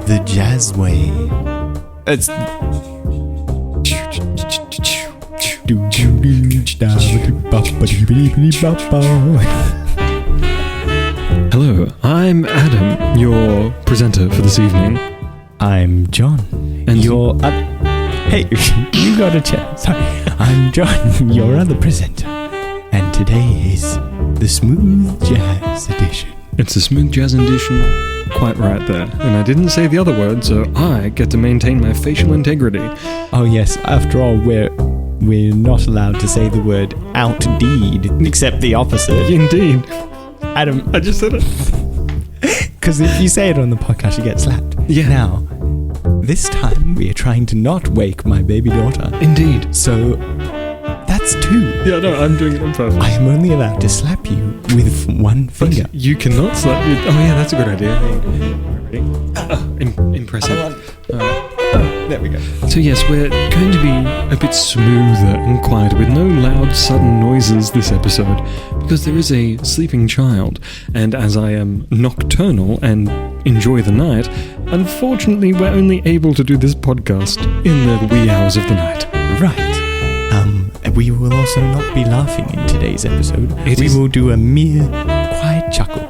The Jazz Way. It's... Hello, I'm Adam, your presenter for this evening. I'm John. And your... Hey, you got a chance. Sorry. I'm John, your other presenter. And today is the Smooth Jazz Edition. It's the Smooth Jazz Edition, quite right there. And I didn't say the other word, so I get to maintain my facial integrity. Oh yes, after all, we're not allowed to say the word outdeed, except the opposite. Indeed. Adam, I just said it. Because if you say it on the podcast, you get slapped. Yeah. Now, this time we are trying to not wake my baby daughter. Indeed. So, that's 2. Yeah, no, I'm doing it on purpose. I am only allowed to slap you with one finger. But you cannot slap you. Oh yeah, that's a good idea. Ready? Impressive. There we go. So yes, we're going to be a bit smoother and quieter with no loud sudden noises this episode because there is a sleeping child, and as I am nocturnal and enjoy the night, unfortunately we're only able to do this podcast in the wee hours of the night. Right. We will also not be laughing in today's episode. We will do a mere quiet chuckle.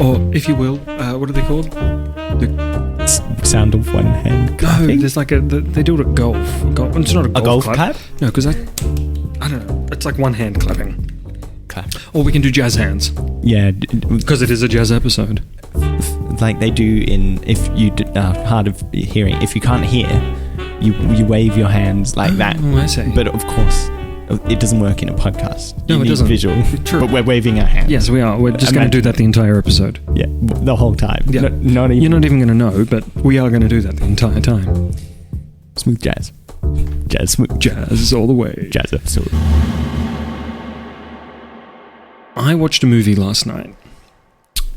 Or, if you will, what are they called? The sound of one hand clapping? No, there's like they do it at golf. It's not a golf clap? No, because I don't know. It's like one hand clapping. Clap. Or we can do jazz hands. Yeah. Because it is a jazz episode. Like they do in, if you hard of hearing, if you can't hear, you wave your hands like that. Oh, I see. But of course, it doesn't work in a podcast. No, it doesn't. Visual. True. But we're waving our hands. Yes, we are. We're just going to do that the entire episode. Yeah, the whole time. Yeah. Not even. You're not even going to know, but we are going to do that the entire time. Smooth jazz. Jazz smooth. Jazz all the way. Jazz episode. I watched a movie last night.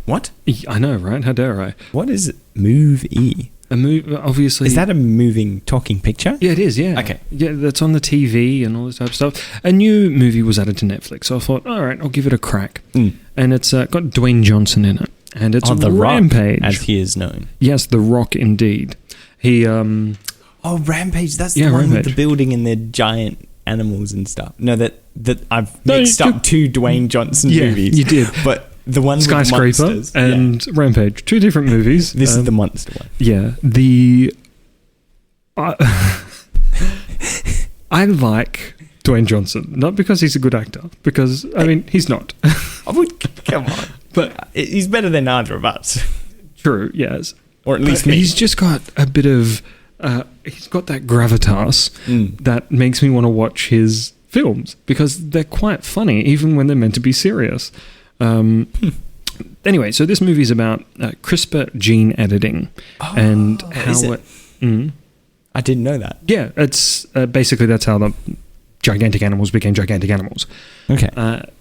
What? I know, right? How dare I? What is it? Move-E? A movie, obviously. Is that a moving talking picture? Yeah, it is, yeah. Okay. Yeah, that's on the TV and all this type of stuff. A new movie was added to Netflix, so I thought, all right, I'll give it a crack. And it's got Dwayne Johnson in it. And it's the Rampage. Rock, as he is known. Yes, The Rock, indeed. He, Oh, Rampage. That's the one with the building and the giant animals and stuff. No, that I've mixed up 2 Dwayne Johnson movies. You did. But the one Skyscraper with monsters, and Rampage, 2 different movies. This is the monster one. Yeah, I like Dwayne Johnson, not because he's a good actor, because I mean he's not. Come on, but he's better than either of us. True, yes, or at least me. He's just got a bit of, he's got that gravitas that makes me want to watch his films because they're quite funny, even when they're meant to be serious. Anyway, so this movie is about CRISPR gene editing and how it. I didn't know that. Yeah, it's basically that's how the gigantic animals became gigantic animals. Okay,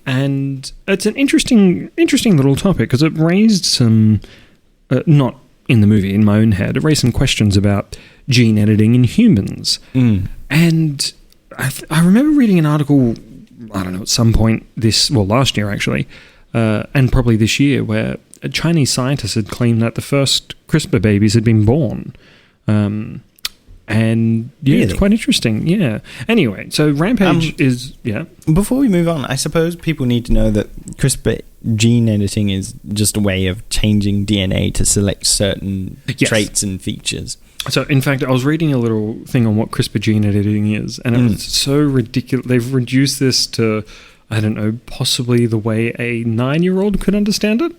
and it's an interesting little topic because it raised some, not in the movie, in my own head, it raised some questions about gene editing in humans. And I remember reading an article, I don't know, at some point last year actually. And probably this year, where a Chinese scientist had claimed that the first CRISPR babies had been born. And yeah, It's quite interesting. Yeah. Anyway, so Rampage is, yeah. Before we move on, I suppose people need to know that CRISPR gene editing is just a way of changing DNA to select certain traits and features. So, in fact, I was reading a little thing on what CRISPR gene editing is, and it was so ridiculous. They've reduced this to, I don't know, possibly the way a 9-year-old could understand it.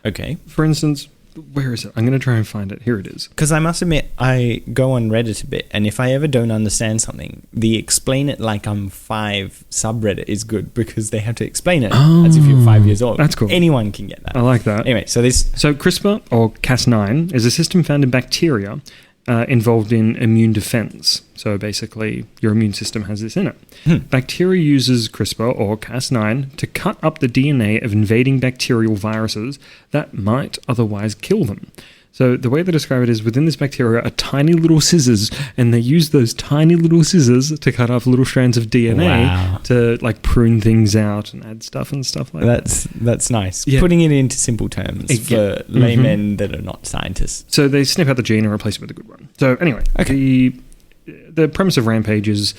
Okay. For instance, where is it? I'm going to try and find it. Here it is. Because I must admit, I go on Reddit a bit, and if I ever don't understand something, the explain it like I'm 5 subreddit is good because they have to explain it as if you're 5 years old. That's cool. Anyone can get that. I like that. Anyway, so CRISPR, or Cas9, is a system found in bacteria involved in immune defense. So basically, your immune system has this in it. Bacteria uses CRISPR, or Cas9, to cut up the DNA of invading bacterial viruses that might otherwise kill them. So the way they describe it is within this bacteria are tiny little scissors, and they use those tiny little scissors to cut off little strands of DNA to like prune things out and add stuff and stuff like that. That's nice. Yeah. Putting it into simple terms for laymen that are not scientists. So they snip out the gene and replace it with a good one. So anyway, the premise of Rampage is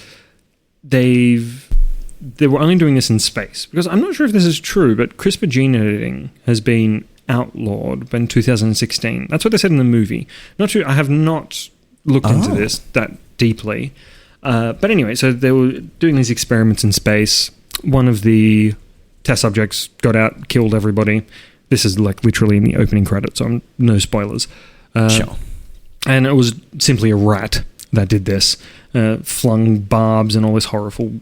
they were only doing this in space, because I'm not sure if this is true, but CRISPR gene editing has been outlawed in 2016. That's what they said in the movie. Not true. I have not looked into this that deeply. But anyway, so they were doing these experiments in space. One of the test subjects got out, killed everybody. This is like literally in the opening credits, so no spoilers. Sure. And it was simply a rat that did this. Flung barbs and all this horrible,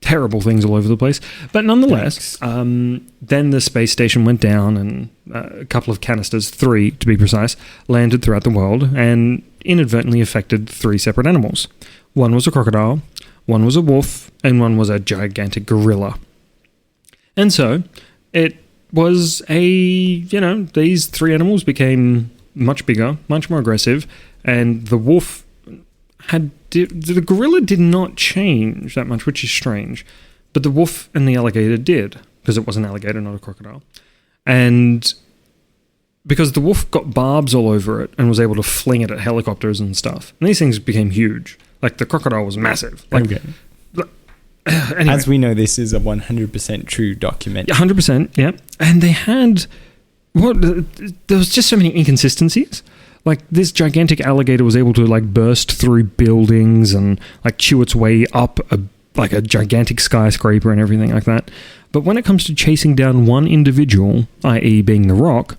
terrible things all over the place. But nonetheless, then the space station went down, and a couple of canisters, 3 to be precise, landed throughout the world and inadvertently affected 3 separate animals. One was a crocodile, one was a wolf, and one was a gigantic gorilla. And so it was these 3 animals became much bigger, much more aggressive, and the wolf the gorilla did not change that much, which is strange, but the wolf and the alligator did, because it was an alligator, not a crocodile. And because the wolf got barbs all over it and was able to fling it at helicopters and stuff, and these things became huge. Like the crocodile was massive. Anyway. As we know, this is a 100% true document. 100%, yeah. And they had there was just so many inconsistencies. Like, this gigantic alligator was able to, like, burst through buildings and, like, chew its way up a gigantic skyscraper and everything like that. But when it comes to chasing down one individual, i.e. being the Rock,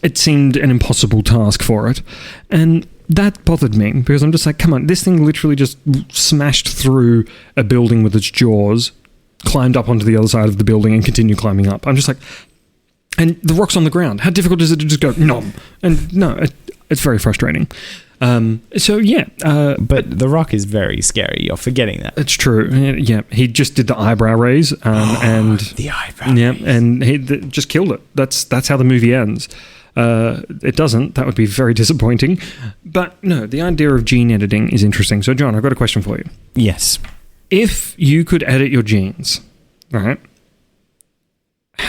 it seemed an impossible task for it. And that bothered me, because I'm just like, come on, this thing literally just smashed through a building with its jaws, climbed up onto the other side of the building, and continued climbing up. I'm just like... And the Rock's on the ground. How difficult is it to just go, nom? And no, it's very frustrating. So, yeah. But the Rock is very scary. You're forgetting that. It's true. Yeah, he just did the eyebrow raise. And the eyebrow raise. And he just killed it. That's how the movie ends. It doesn't. That would be very disappointing. But, no, the idea of gene editing is interesting. So, John, I've got a question for you. Yes. If you could edit your genes, right?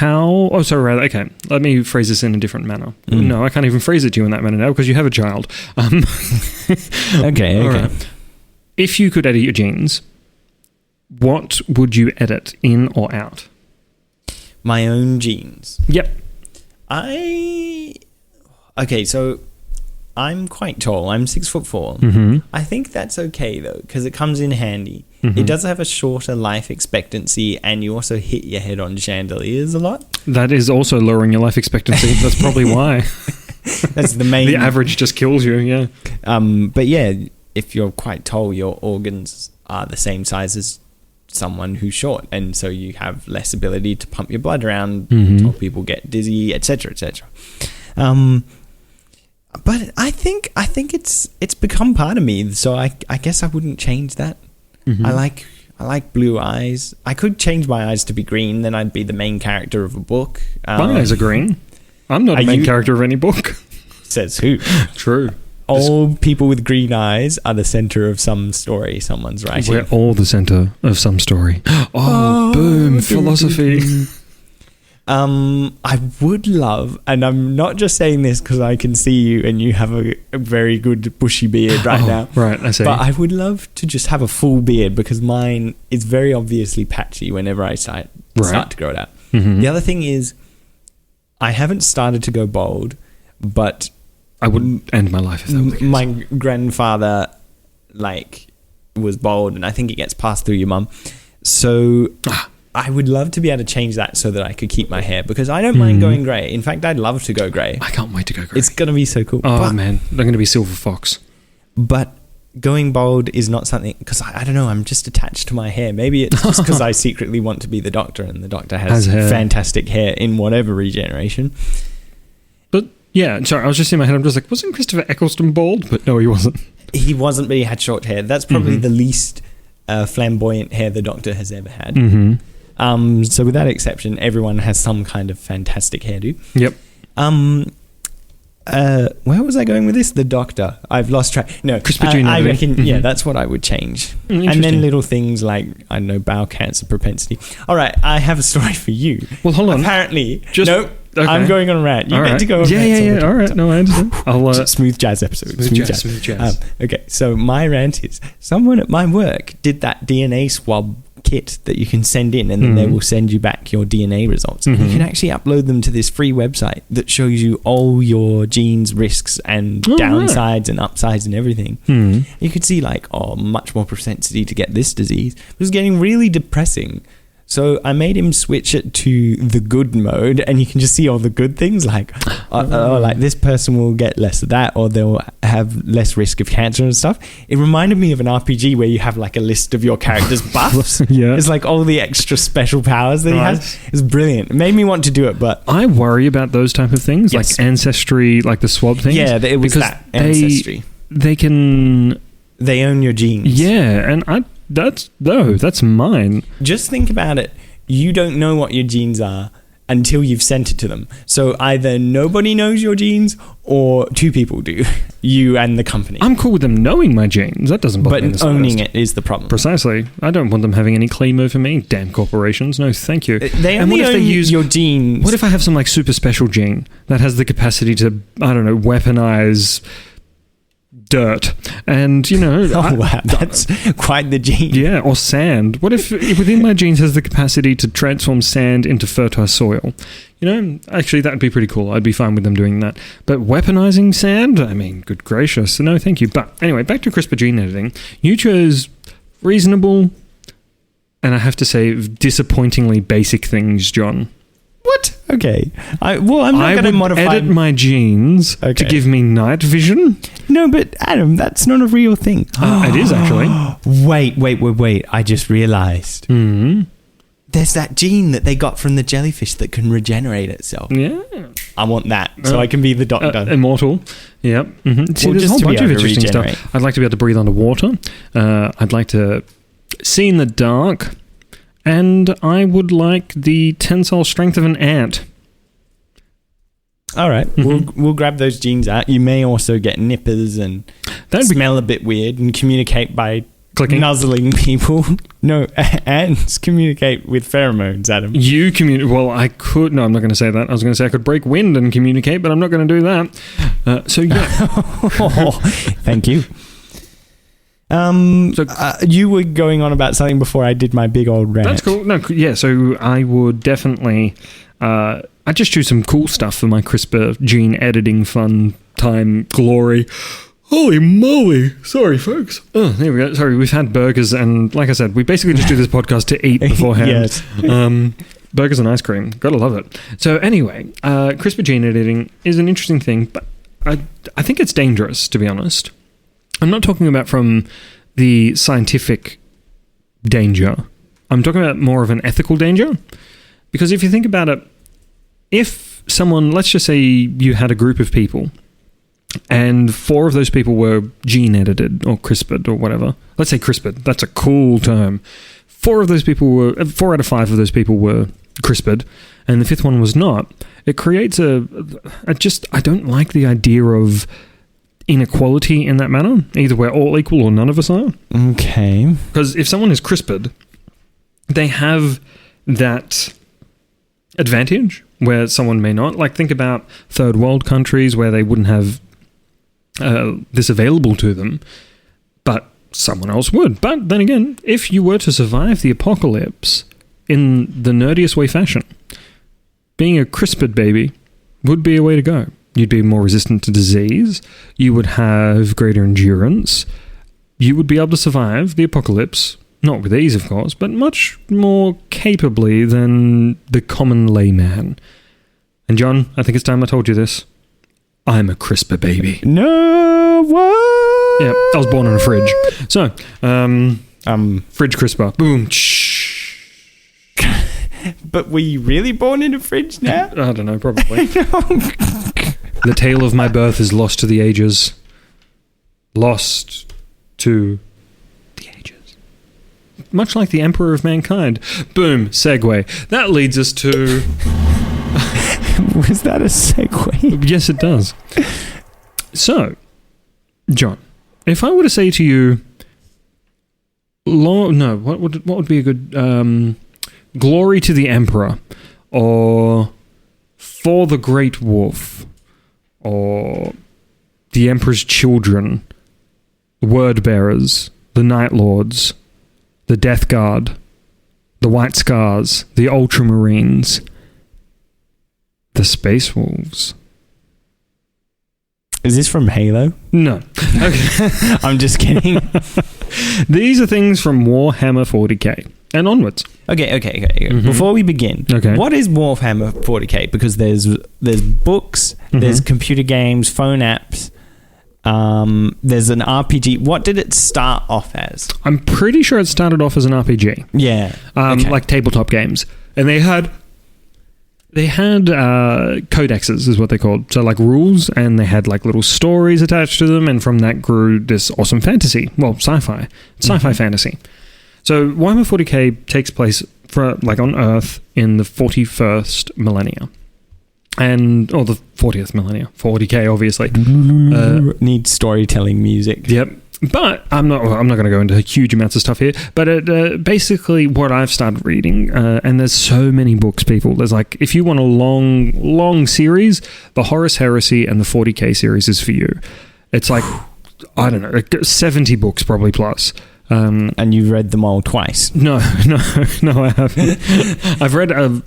Okay, let me phrase this in a different manner. No, I can't even phrase it to you in that manner now, because you have a child. Okay. Right. If you could edit your genes, what would you edit, in or out? My own genes? Yep. Okay, so I'm quite tall. I'm 6'4". Mm-hmm. I think that's okay, though, because it comes in handy. Mm-hmm. It does have a shorter life expectancy, and you also hit your head on chandeliers a lot. That is also lowering your life expectancy. That's probably why. That's the main... The average just kills you, yeah. But yeah, if you're quite tall, your organs are the same size as someone who's short, and so you have less ability to pump your blood around. Mm-hmm. Tall people get dizzy, etc., etc. But I think it's become part of me, so I guess I wouldn't change that. Mm-hmm. I like blue eyes. I could change my eyes to be green, then I'd be the main character of a book. My eyes are green. I'm not a main character of any book. Says who? True. All people with green eyes are the center of some story someone's writing. We're all the center of some story. Boom, philosophy. I would love, and I'm not just saying this because I can see you and you have a very good bushy beard right now. Right, I see. But I would love to just have a full beard, because mine is very obviously patchy whenever I start to grow it out. Mm-hmm. The other thing is, I haven't started to go bald, but I wouldn't end my life if that was the case. My grandfather was bald, and I think it gets passed through your mum. So I would love to be able to change that so that I could keep my hair, because I don't mind going grey. In fact, I'd love to go grey. I can't wait to go grey. It's going to be so cool. Oh, man. I'm going to be Silver Fox. But going bald is not something, because I don't know, I'm just attached to my hair. Maybe it's just because I secretly want to be the Doctor, and the Doctor has fantastic hair in whatever regeneration. But, yeah, sorry, I was just in my head, I'm just like, wasn't Christopher Eccleston bald? But no, he wasn't. He wasn't, but he had short hair. That's probably the least flamboyant hair the Doctor has ever had. Mm-hmm. So with that exception, everyone has some kind of fantastic hairdo. Yep. where was I going with this? The doctor. I've lost track. No, CRISPR gene I editing. reckon, yeah, that's what I would change. And then little things like, I don't know, bowel cancer propensity. All right, I have a story for you. Well, hold on. Apparently, Okay. I'm going on a rant. You All get right. to go on Yeah. All right. No, I understand. I'll smooth jazz episode. Smooth jazz. Okay, so my rant is, someone at my work did that DNA swab kit that you can send in, and then they will send you back your DNA results. You can actually upload them to this free website that shows you all your genes, risks, and downsides and upsides and everything. You could see like, much more propensity to get this disease. It was getting really depressing. So I made him switch it to the good mode, and you can just see all the good things, like, like this person will get less of that, or they'll have less risk of cancer and stuff. It reminded me of an RPG where you have like a list of your character's buffs. Yeah. It's like all the extra special powers that he has. It's brilliant. It made me want to do it, but I worry about those type of things, like ancestry, like the swab things. Yeah, it was that ancestry. They own your genes. Yeah, and that's mine. Just think about it. You don't know what your genes are until you've sent it to them. So either nobody knows your genes, or two people do, you and the company. I'm cool with them knowing my genes. That doesn't bother me. But owning it is the problem. Precisely. I don't want them having any claim over me. Damn corporations. No, thank you. They only own your genes. What if I have some like super special gene that has the capacity to, I don't know, weaponize dirt, and wow, that's quite the gene. Yeah, or sand. What if within my genes has the capacity to transform sand into fertile soil? Actually that would be pretty cool. I'd be fine with them doing that. But weaponizing sand, I mean, good gracious, no thank you. But anyway, back to CRISPR gene editing. You chose reasonable, and I have to say disappointingly basic things, John. What? Okay. I'm not going to modify... edit my genes to give me night vision. No, but Adam, that's not a real thing. It is actually. Wait. I just realised. There's that gene that they got from the jellyfish that can regenerate itself. Yeah. I want that, so I can be the doctor. Immortal. Yep. See, there's a whole bunch of interesting stuff. I'd like to be able to breathe underwater. I'd like to see in the dark. And I would like the tensile strength of an ant. All right, we'll grab those genes out. You may also get nippers and smell a bit weird and communicate by clicking, nuzzling people. No, ants communicate with pheromones, Adam. You communicate. Well, I could. No, I'm not going to say that. I was going to say I could break wind and communicate, but I'm not going to do that. So yeah. Thank you. You were going on about something before I did my big old rant. That's cool. No, yeah. So I would definitely. I just choose some cool stuff for my CRISPR gene editing fun time glory. Holy moly! Sorry, folks. Oh, there we go. Sorry, we've had burgers, and like I said, we basically just do this podcast to eat beforehand. Yes. Burgers and ice cream. Gotta love it. So anyway, CRISPR gene editing is an interesting thing, but I think it's dangerous, to be honest. I'm not talking about from the scientific danger. I'm talking about more of an ethical danger. Because if you think about it, if someone, let's just say you had a group of people, and 4 of those people were gene edited or CRISPR'd or whatever. Let's say CRISPR'd. That's a cool term. 4 out of 5 of those people were CRISPR'd, and the 5th one was not. It creates I don't like the idea of inequality in that manner. Either we're all equal or none of us are. Okay. Because if someone is CRISPR'd, they have that advantage where someone may not. Like, think about third world countries where they wouldn't have this available to them, but someone else would. But then again, if you were to survive the apocalypse in the nerdiest way fashion, being a CRISPR'd baby would be a way to go. You'd be more resistant to disease. You would have greater endurance. You would be able to survive the apocalypse, not with ease, of course, but much more capably than the common layman. And John, I think it's time I told you this. I'm a CRISPR baby. No, what? Yeah, I was born in a fridge. So, fridge CRISPR. Boom. But were you really born in a fridge now? I don't know, probably. The tale of my birth is lost to the ages. Lost to the ages. Much like the Emperor of Mankind. Boom, segue. That leads us to... Was that a segue? Yes, it does. So, John, if I were to say to you, what would be a good Glory to the Emperor, or For the Great Wolf, or The Emperor's Children, Word Bearers, The Night Lords, The Death Guard, The White Scars, The Ultramarines, The Space Wolves. Is this from Halo? No. Okay. I'm just kidding. These are things from Warhammer 40k and onwards. Okay. Mm-hmm. Before we begin, what is Warhammer 40k? Because there's books, there's computer games, phone apps, there's an RPG. What did it start off as? I'm pretty sure it started off as an RPG. Yeah. Like tabletop games. And they had codexes, is what they called. So like rules, and they had like little stories attached to them, and from that grew this awesome fantasy. Well, sci-fi fantasy. So Warhammer 40k takes place on Earth in the 41st millennia. Or the 40th millennia. 40k, obviously. Need storytelling music. Yep. But I'm not going to go into huge amounts of stuff here. But basically, what I've started reading, and there's so many books, people. There's like, if you want a long series, the Horus Heresy and the 40k series is for you. It's like, I don't know, 70 books probably plus. And you've read them all twice? No, I haven't.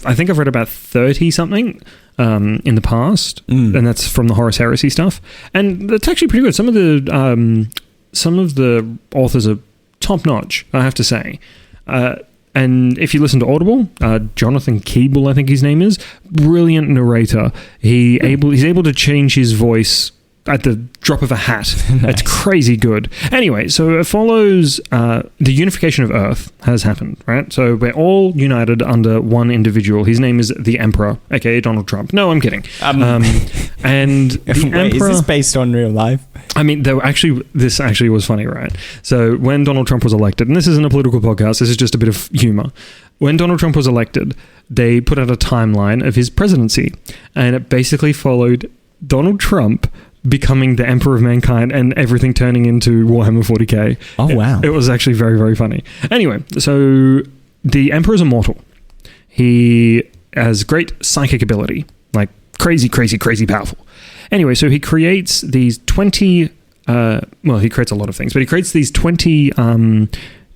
I think I've read about 30 something in the past, and that's from the Horus Heresy stuff. And that's actually pretty good. Some of the authors are top notch, I have to say. And if you listen to Audible, Jonathan Keeble, I think his name is, brilliant narrator. He's able to change his voice at the drop of a hat. Nice. It's crazy good. Anyway, so it follows the unification of Earth has happened, right? So we're all united under one individual. His name is the Emperor, aka Donald Trump. No, I'm kidding. And the Emperor, is this based on real life? I mean, this actually was funny, right? So when Donald Trump was elected, and this isn't a political podcast, this is just a bit of humor. When Donald Trump was elected, they put out a timeline of his presidency, and it basically followed Donald Trump becoming the Emperor of Mankind and everything turning into Warhammer 40k. Oh, wow. It was actually very, very funny. Anyway, so the Emperor is immortal. He has great psychic ability, like crazy powerful. Anyway, so he creates these 20... he creates a lot of things, but he creates these 20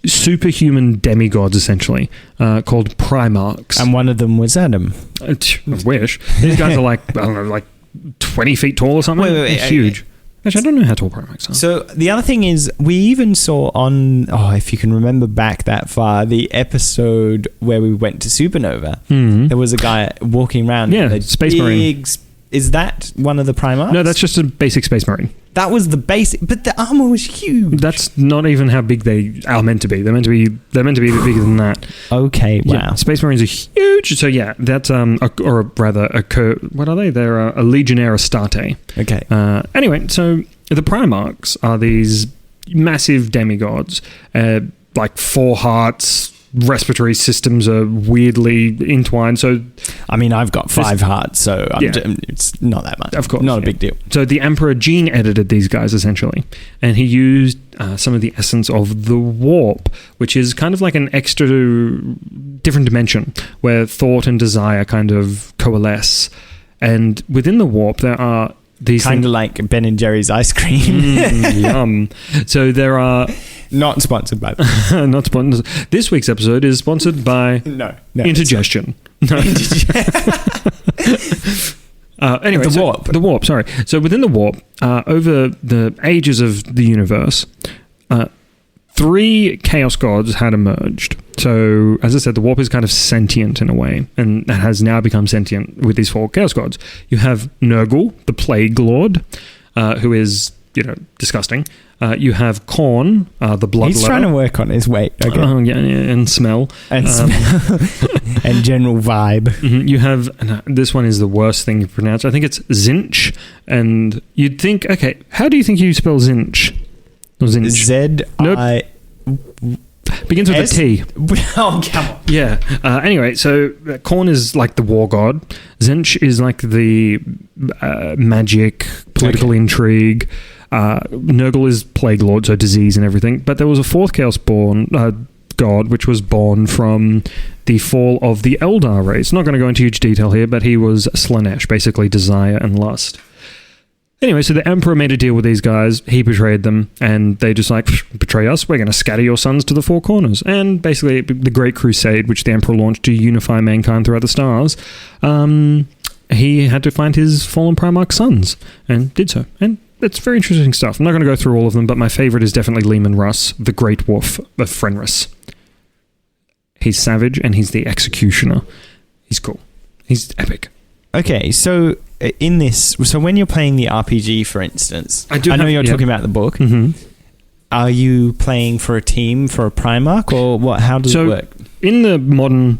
superhuman demigods, essentially, called Primarchs. And one of them was Adam. I wish. These guys are like, I don't know, like 20 feet tall or something. Wait, huge. Actually, I don't know how tall Primarchs are. So the other thing is, we even saw on, if you can remember back that far, the episode where we went to Supernova, there was a guy walking around. Yeah, Space Marine. Is that one of the Primarchs? No, that's just a basic Space Marine. That was the basic, but the armor was huge. That's not even how big they are meant to be. They're meant to be a bit bigger than that. Okay, wow. Yeah, Space Marines are huge. So yeah, that's what are they? They're a Legionnaire Astarte. Okay. Anyway, so the Primarchs are these massive demigods, like 4 hearts. Respiratory systems are weirdly entwined. So, I mean, I've got 5 hearts, so it's not that much. Of course, not a big deal. So the Emperor gene edited these guys essentially, and he used some of the essence of the warp, which is kind of like an extra different dimension where thought and desire kind of coalesce. And within the warp, there are these kind of like Ben and Jerry's ice cream. Yum. So there are. Not sponsored by them. Not sponsored. This week's episode is sponsored by Indigestion. No. Anyway, the warp. Sorry. So within the warp, over the ages of the universe, 3 chaos gods had emerged. So, as I said, the warp is kind of sentient in a way, and that has now become sentient with these 4 chaos gods. You have Nurgle, the Plague Lord, who is, disgusting. You have Khorne, the Blood He's trying to work on his weight. Okay. And smell. And and general vibe. You have, this one is the worst thing to pronounce. I think it's Zinch. And you'd think, okay, how do you think you spell Zinch? Z-I... Nope. Begins with a T. Oh, come on. Yeah. Anyway, so Khorne is like the war god. Tzeentch is like the magic, political intrigue. Nurgle is plague lord, so disease and everything. But there was a fourth Chaos god, which was born from the fall of the Eldar race. Not going to go into huge detail here, but he was Slaanesh, basically desire and lust. Anyway, so the Emperor made a deal with these guys. He betrayed them, and they just like, betray us, we're going to scatter your sons to the four corners. And basically, the Great Crusade, which the Emperor launched to unify mankind throughout the stars, he had to find his fallen Primarch sons, and did so. And it's very interesting stuff. I'm not going to go through all of them, but my favourite is definitely Leman Russ, the Great Wolf of Fenris. He's savage, and he's the executioner. He's cool. He's epic. Okay, so in this, so when you're playing the RPG, for instance, I know you're talking about the book. Mm-hmm. Are you playing for a team, for a Primarch, or what? How does it work? In the modern,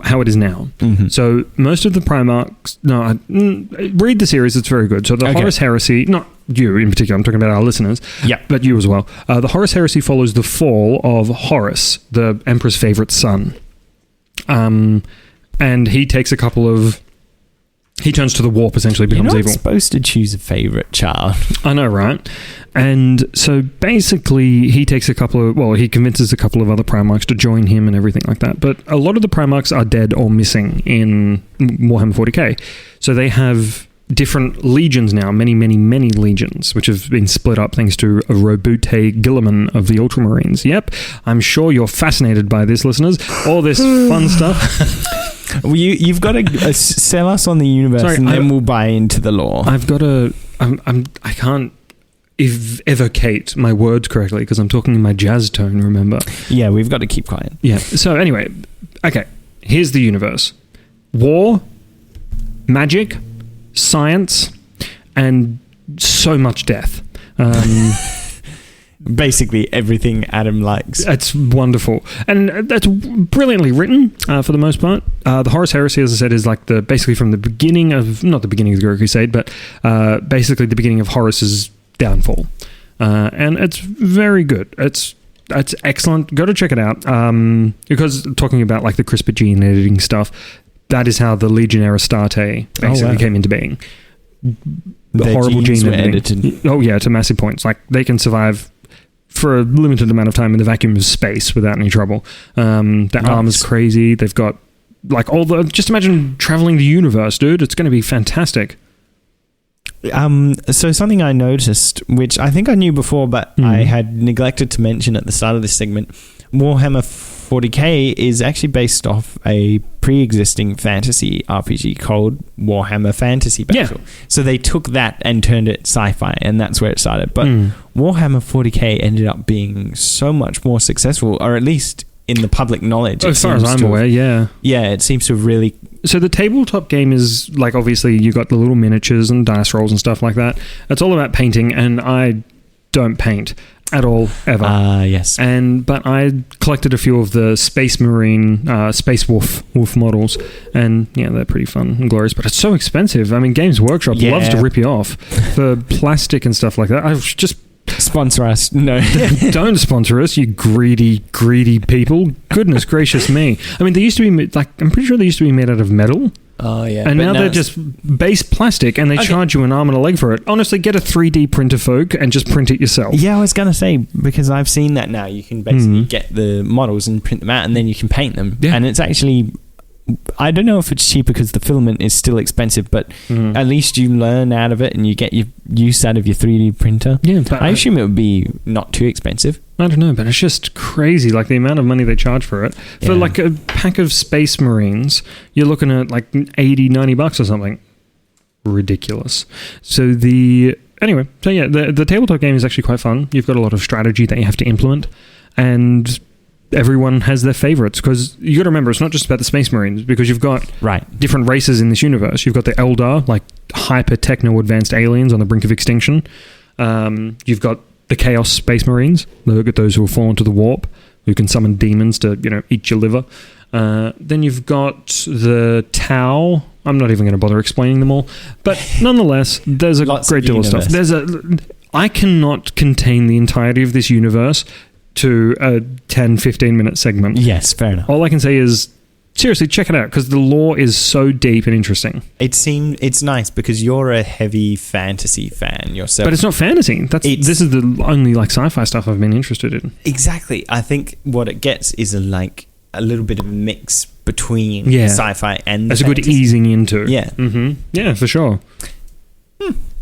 how it is now, so most of the Primarchs, read the series, it's very good. So the Horus Heresy, not you in particular, I'm talking about our listeners, but you as well. The Horus Heresy follows the fall of Horus, the Emperor's favourite son. And he takes a couple of... He turns to the warp, essentially, becomes evil. You're not supposed to choose a favourite child. I know, right? And so basically, he takes he convinces a couple of other Primarchs to join him and everything like that. But a lot of the Primarchs are dead or missing in Warhammer 40k. So they have different legions now, many, many, many legions, which have been split up thanks to a Robute Gilliman of the Ultramarines. Yep, I'm sure you're fascinated by this, listeners. All this fun stuff. Well, you've got to sell us on the universe, then we'll buy into the lore. I've got to... I can't evocate my words correctly because I'm talking in my jazz tone, remember? Yeah, we've got to keep quiet. Yeah, so anyway, okay, here's the universe. War, magic, science, and so much death. Basically everything Adam likes. It's wonderful. And that's brilliantly written for the most part. The Horus Heresy, as I said, is like basically from the beginning of... Not the beginning of the Great Crusade, but basically the beginning of Horus's downfall. And it's very good. It's excellent. Go to check it out. Because talking about like the CRISPR gene editing stuff, that is how the Legionnaire Astarte basically came into being. The horrible gene editing. Oh yeah, to massive points. Like they can survive for a limited amount of time in the vacuum of space without any trouble. Their armor's crazy. They've got like just imagine traveling the universe, dude. It's going to be fantastic. So something I noticed, which I think I knew before, but I had neglected to mention at the start of this segment, Warhammer 40k is actually based off a pre-existing fantasy RPG called Warhammer Fantasy Battle. Yeah. So they took that and turned it sci-fi, and that's where it started. But Warhammer 40k ended up being so much more successful, or at least in the public knowledge. As far as I'm aware, yeah. Yeah, it seems to have really... So the tabletop game is, like, obviously you got the little miniatures and dice rolls and stuff like that. It's all about painting, and I don't paint at all, ever. Yes. But I collected a few of the Space Marine, Space Wolf models, and yeah, they're pretty fun and glorious, but it's so expensive. I mean, Games Workshop loves to rip you off for plastic and stuff like that. I just... Sponsor us. No. Don't sponsor us, you greedy people. Goodness gracious me. I mean, they used to be, like, I'm pretty sure they used to be made out of metal. Oh, yeah. And now they're just base plastic, and they charge you an arm and a leg for it. Honestly, get a 3D printer, folk, and just print it yourself. Yeah, I was going to say, because I've seen that now. You can basically get the models and print them out, and then you can paint them. Yeah. And it's actually... I don't know if it's cheaper because the filament is still expensive, but at least you learn out of it and you get your use out of your 3D printer. Yeah, but I assume it would be not too expensive. I don't know, but it's just crazy, like the amount of money they charge for it. Yeah. For like a pack of Space Marines, you're looking at like $80-$90 or something. Ridiculous. So the tabletop game is actually quite fun. You've got a lot of strategy that you have to implement, and everyone has their favorites, because you got to remember, it's not just about the Space Marines, because you've got different races in this universe. You've got the Eldar, like hyper techno advanced aliens on the brink of extinction. You've got the Chaos Space Marines, look at those who have fallen to the warp, who can summon demons to eat your liver. Then you've got the Tau. I'm not even going to bother explaining them all, but nonetheless, there's a great deal of stuff. I cannot contain the entirety of this universe to a 10, 15-minute segment. Yes, fair enough. All I can say is, seriously, check it out, because the lore is so deep and interesting. It's nice because you're a heavy fantasy fan yourself. But it's not fantasy. This is the only like sci-fi stuff I've been interested in. Exactly. I think what it gets is a little bit of a mix between sci-fi and That's fantasy. a good easing into. Yeah. Mm-hmm. Yeah, for sure.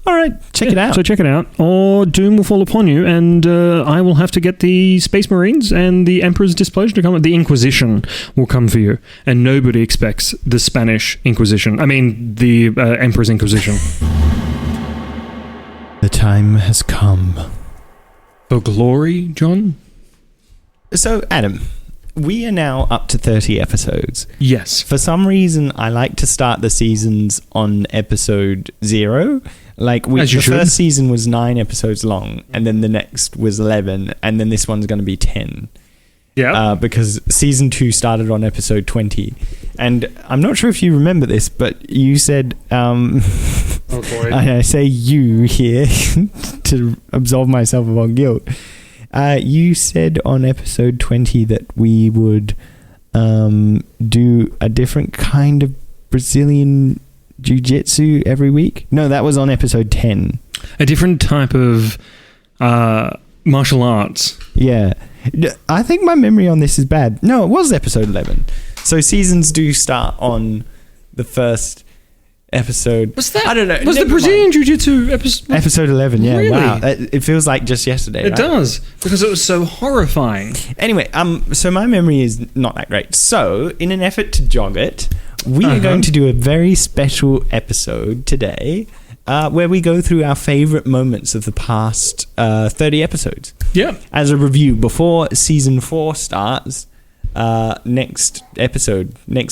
All right, check it out. So check it out, or doom will fall upon you, and I will have to get the Space Marines and the Emperor's Displeasure to come. The Inquisition will come for you, and nobody expects the Spanish Inquisition. I mean, the Emperor's Inquisition. The time has come. For glory, John? So, Adam, we are now up to 30 episodes. Yes. For some reason, I like to start the seasons on episode 0. The first season was 9 episodes long, and then the next was 11, and then this one's going to be 10. Yeah. Because season 2 started on episode 20. And I'm not sure if you remember this, but you said, oh boy. I say you here to absolve myself of all guilt. You said on episode 20 that we would do a different kind of Brazilian jiu-jitsu every week. No, that was on episode 10. A different type of martial arts. Yeah. I think my memory on this is bad. No, it was episode 11. So seasons do start on the first episode. Was that? I don't know. Was the Brazilian jiu-jitsu episode? Episode 11, yeah. Really? Wow. It feels like just yesterday, It does, because it was so horrifying. Anyway, so my memory is not that great. So, in an effort to jog it, we are going to do a very special episode today where we go through our favourite moments of the past 30 episodes. Yeah. As a review before season 4 starts. Next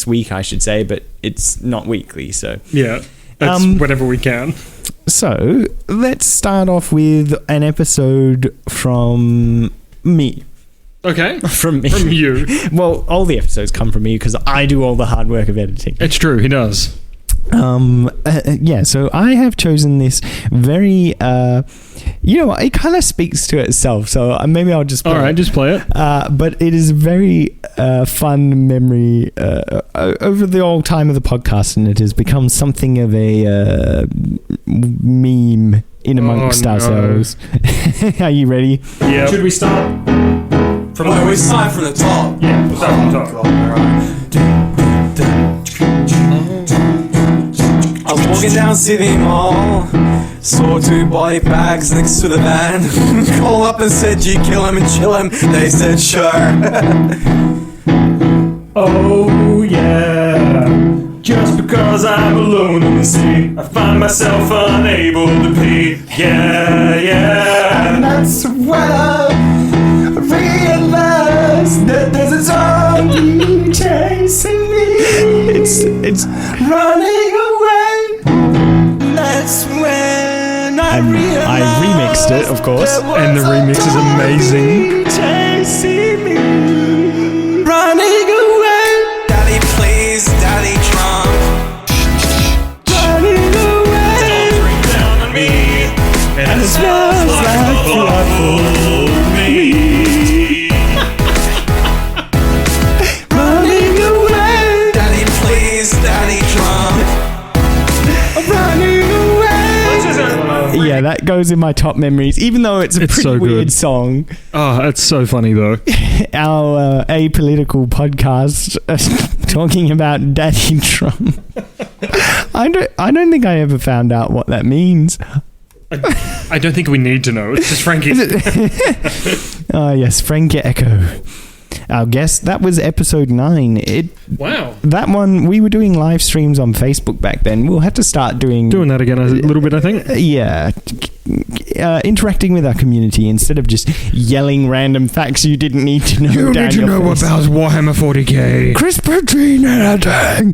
week, I should say, but it's not weekly, so yeah, that's whenever we can. So let's start off with an episode from me. Okay, from me. From you. Well, all the episodes come from me because I do all the hard work of editing. It's true, he does. Yeah, so I have chosen this very, it kind of speaks to itself, so maybe I'll just play All right, just play it. But it is a very fun memory over the old time of the podcast, and it has become something of a meme in amongst ourselves. Are you ready? Yeah. Should we start from we start from the top? Yeah, we'll start from the top. I was walking down City Mall, saw 2 body bags next to the van. Called up and said, "You kill him and chill him." They said, "Sure." Oh yeah. Just because I'm alone in the sea, I find myself unable to pee. Yeah. And that's when I realized that there's a zombie chasing me. It's running away. That's when I realized. I remixed it, of course, and the remix is amazing. Chasing me, running away. Daddy, please, Daddy Trump. Running away. Don't bring down on me. And it smells like blood for me. Running away. Daddy, please, Daddy Trump. Running away. Yeah, that goes in my top memories, even though it's pretty so weird good. song. Oh, that's so funny though. Our apolitical podcast talking about Daddy Trump. I don't think I ever found out what that means. I don't think we need to know. It's just Frankie. Oh yes, Frankie Echo. Our guest, that was episode 9. Wow. That one, we were doing live streams on Facebook back then. We'll have to start doing that again a little bit, I think. Yeah. Interacting with our community instead of just yelling random facts you didn't need to know. You need to know about Warhammer 40k. CRISPR gene editing.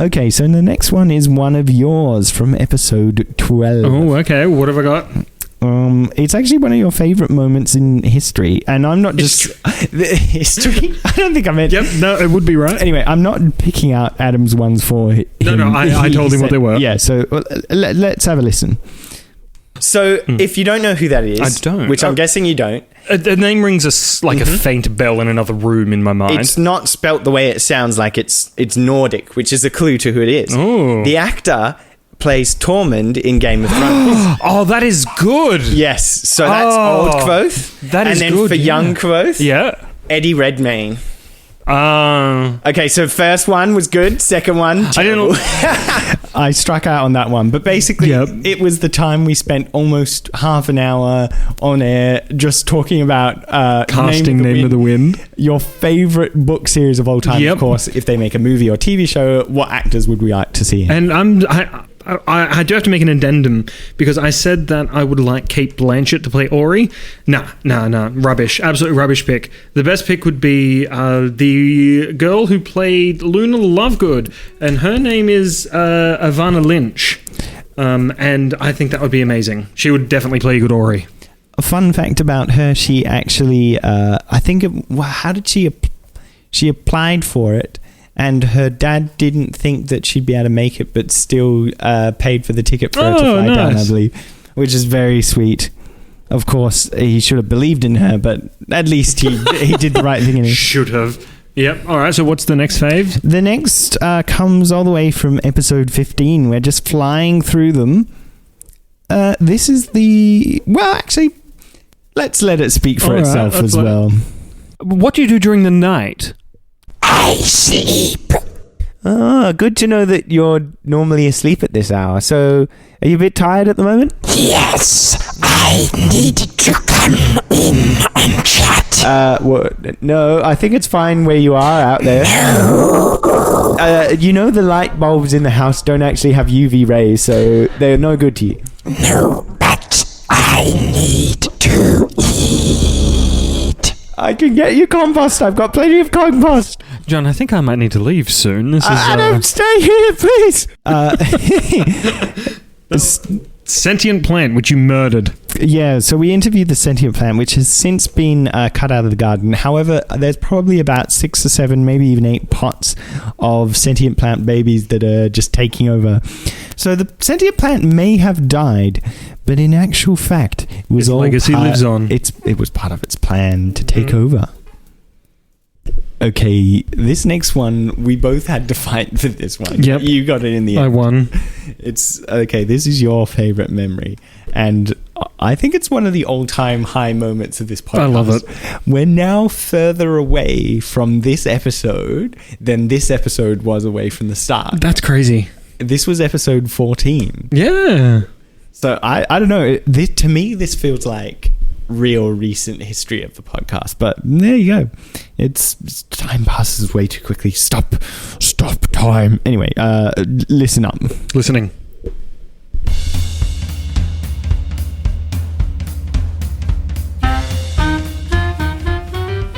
Okay, so the next one is one of yours from episode 12. Oh, okay. What have I got? It's actually one of your favourite moments in history, and I'm not just history. I don't think I meant. Yep, no, it would be right. Anyway, I'm not picking out Adam's ones for him. No, I told him what they were. Yeah, so let's have a listen. So, if you don't know who that is, I don't. which I'm guessing you don't, The name rings a faint bell in another room in my mind. It's not spelt the way it sounds like it's Nordic, which is a clue to who it is. Ooh. The actor plays Tormund in Game of Thrones. Oh, that is good. Yes, so that's old Quoth. That is good. And then for young Quoth, Eddie Redmayne. Okay, so first one was good, second one terrible. I struck out on that one, but basically it was the time we spent almost half an hour on air just talking about casting Name of the Wind, your favorite book series of all time. Of course, if they make a movie or TV show, what actors would we like to see? And I do have to make an addendum because I said that I would like Cate Blanchett to play Ori. Nah, rubbish, absolute rubbish pick. The best pick would be the girl who played Luna Lovegood, and her name is Ivana Lynch, and I think that would be amazing. She would definitely play a good Ori. A fun fact about her: she actually, how did she applied for it? And her dad didn't think that she'd be able to make it, but still paid for the ticket for her to fly down, I believe, which is very sweet. Of course, he should have believed in her, but at least he did the right thing. In it. Should have. Yep. All right, so what's the next fave? The next comes all the way from episode 15. We're just flying through them. This is actually, let's let it speak for itself as well. What do you do during the night? I sleep. Good to know that you're normally asleep at this hour. So, are you a bit tired at the moment? Yes, I need to come in and chat. No, I think it's fine where you are out there. No. You know the light bulbs in the house don't actually have UV rays, so they're no good to you. No, but I need to eat. I can get you compost. I've got plenty of compost. John, I think I might need to leave soon. This is Adam, stay here, please. Sentient plant, which you murdered. Yeah, so we interviewed the sentient plant, which has since been cut out of the garden. However, there's probably about 6 or 7, maybe even 8 pots of sentient plant babies that are just taking over. So the sentient plant may have died, but in actual fact, it was its legacy lives on. It was part of its plan to take over. Okay, this next one, we both had to fight for this one. Yep. You got it in the end. I won. It's okay, this is your favorite memory. And I think it's one of the all-time high moments of this podcast. I love it. We're now further away from this episode than this episode was away from the start. That's crazy. This was episode 14. Yeah. So I don't know. To me, this feels like real recent history of the podcast, but there you go. It's time passes way too quickly. Stop time. Anyway, listen up. Listening.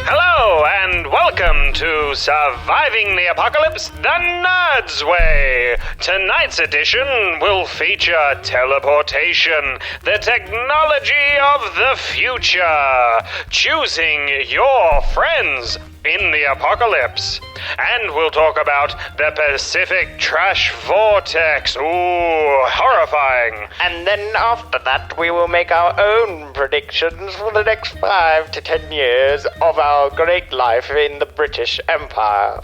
Hello and welcome to Surviving the Apocalypse the Nerds Way. Tonight's edition will feature teleportation, the technology of the future, choosing your friends in the apocalypse. And we'll talk about the Pacific Trash Vortex. Ooh, horrifying. And then after that, we will make our own predictions for the next 5 to 10 years of our great life in the British Empire.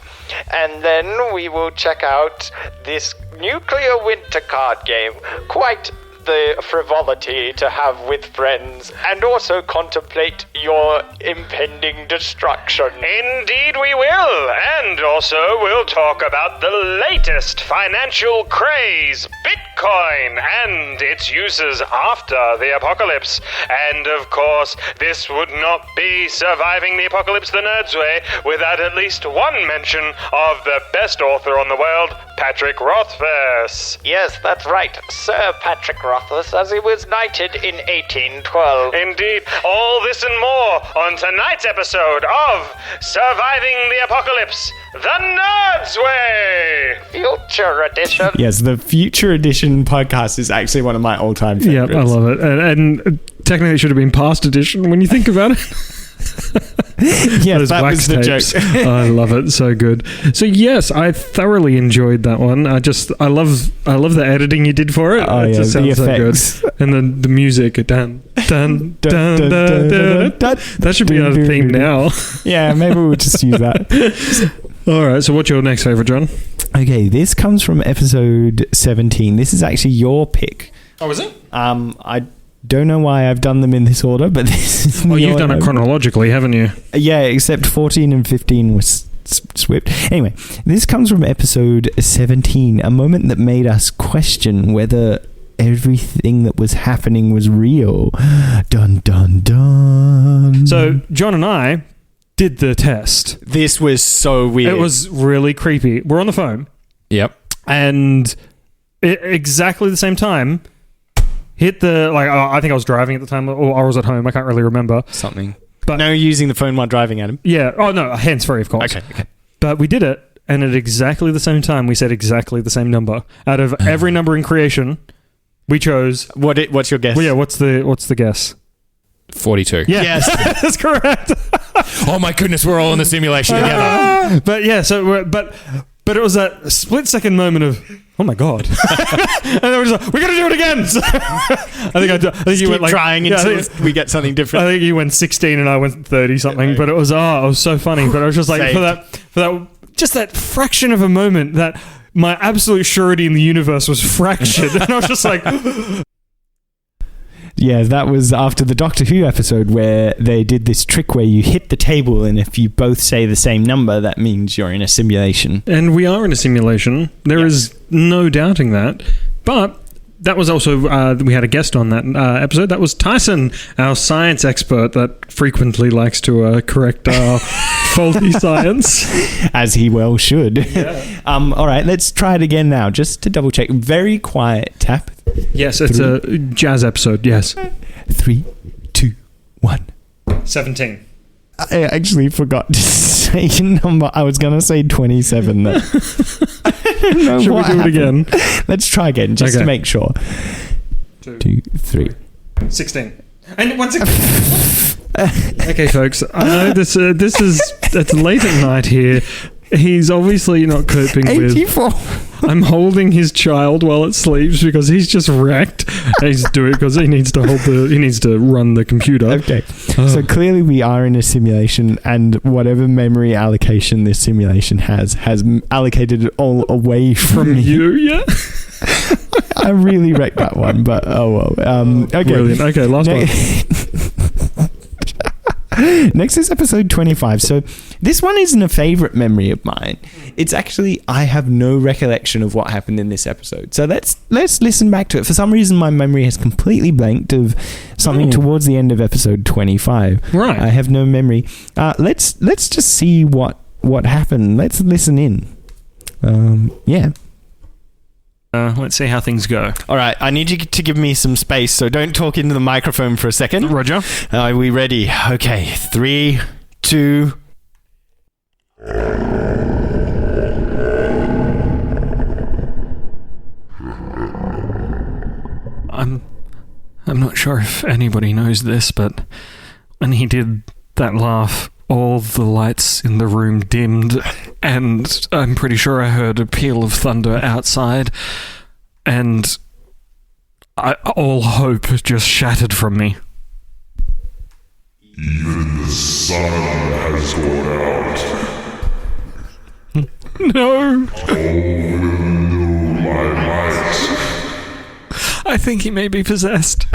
And then we will check out this nuclear winter card game. Quite the frivolity to have with friends, and also contemplate your impending destruction. Indeed we will, and also we'll talk about the latest financial craze, Bitcoin, and its uses after the apocalypse. And of course, this would not be Surviving the Apocalypse the Nerds Way without at least one mention of the best author on the world, Patrick Rothfuss. Yes, that's right, Sir Patrick Rothfuss, as he was knighted in 1812. Indeed, all this and more on tonight's episode of Surviving the Apocalypse, the Nerds Way! Future edition. Yes, the Future Edition podcast is actually one of my all-time favorites. Yeah, I love it. And technically it should have been past edition when you think about it. Yes, Those that was wax the tapes. joke. I love it. So good. So yes, I thoroughly enjoyed that one. I love the editing you did for it. Oh, It yeah, just the sounds so good. effects. And then the music, dun dun dun dun dun. That should be our theme now. Yeah, maybe we'll just use that. All right. So what's your next favorite, John? Okay, this comes from episode 17. This is actually your pick. Oh, is it? I don't know why I've done them in this order, but this is Oh, you've done it chronologically, haven't you? Yeah, except 14 and 15 was swipped. Anyway, this comes from episode 17, a moment that made us question whether everything that was happening was real. Dun, dun, dun. So John and I did the test. This was so weird. It was really creepy. We're on the phone. Yep. And exactly the same time, hit the, I think I was driving at the time, or I was at home. I can't really remember. Something. But no, using the phone while driving, Adam. Yeah. Oh, no, hands-free, of course. Okay. But we did it, and at exactly the same time, we said exactly the same number. Out of every number in creation, we chose... What's your guess? Well, yeah, what's the guess? 42. Yeah. Yes. That's correct. Oh my goodness, we're all in the simulation together. But yeah, so but it was that split-second moment of, oh my god, and then we're just like, we got to do it again. So, I think you went like trying until we get something different. I think you went 16 and I went 30 something. But it was so funny. But I was just like for that just that fraction of a moment that my absolute surety in the universe was fractured, and I was just like. Yeah, that was after the Doctor Who episode where they did this trick where you hit the table, and if you both say the same number, that means you're in a simulation. And we are in a simulation. There is no doubting that. But that was also, we had a guest on that episode. That was Tyson, our science expert that frequently likes to correct our faulty science. As he well should. Yeah. All right, let's try it again now, just to double check. Very quiet tap. Yes, it's a jazz episode, yes. 3, 2, 1. 17. I actually forgot to say a number. I was going to say 27. I don't know Should what we do happened. it again? Let's try again, just to make sure. 2, 3. 16. And once again. Okay, folks. I know it's late at night here. He's obviously not coping 84. I'm holding his child while it sleeps because he's just wrecked. He's doing it because he needs to run the computer. Okay. So clearly we are in a simulation, and whatever memory allocation this simulation has allocated it all away from you. Yeah. I really wrecked that one, but oh well. Okay. Brilliant. Okay, last one. Next is episode 25. So this one isn't a favorite memory of mine. It's actually, I have no recollection of what happened in this episode. So let's listen back to it. For some reason, my memory has completely blanked of something towards the end of episode 25. Right. I have no memory. Let's just see what happened. Let's listen in. Yeah. Let's see how things go. All right, I need you to give me some space, so don't talk into the microphone for a second. Roger. Are we ready? Okay, 3, 2... I'm not sure if anybody knows this, but when he did that laugh, all the lights in the room dimmed, and I'm pretty sure I heard a peal of thunder outside, and all hope just shattered from me. Even the sun has gone out. No! All will know my might. I think he may be possessed.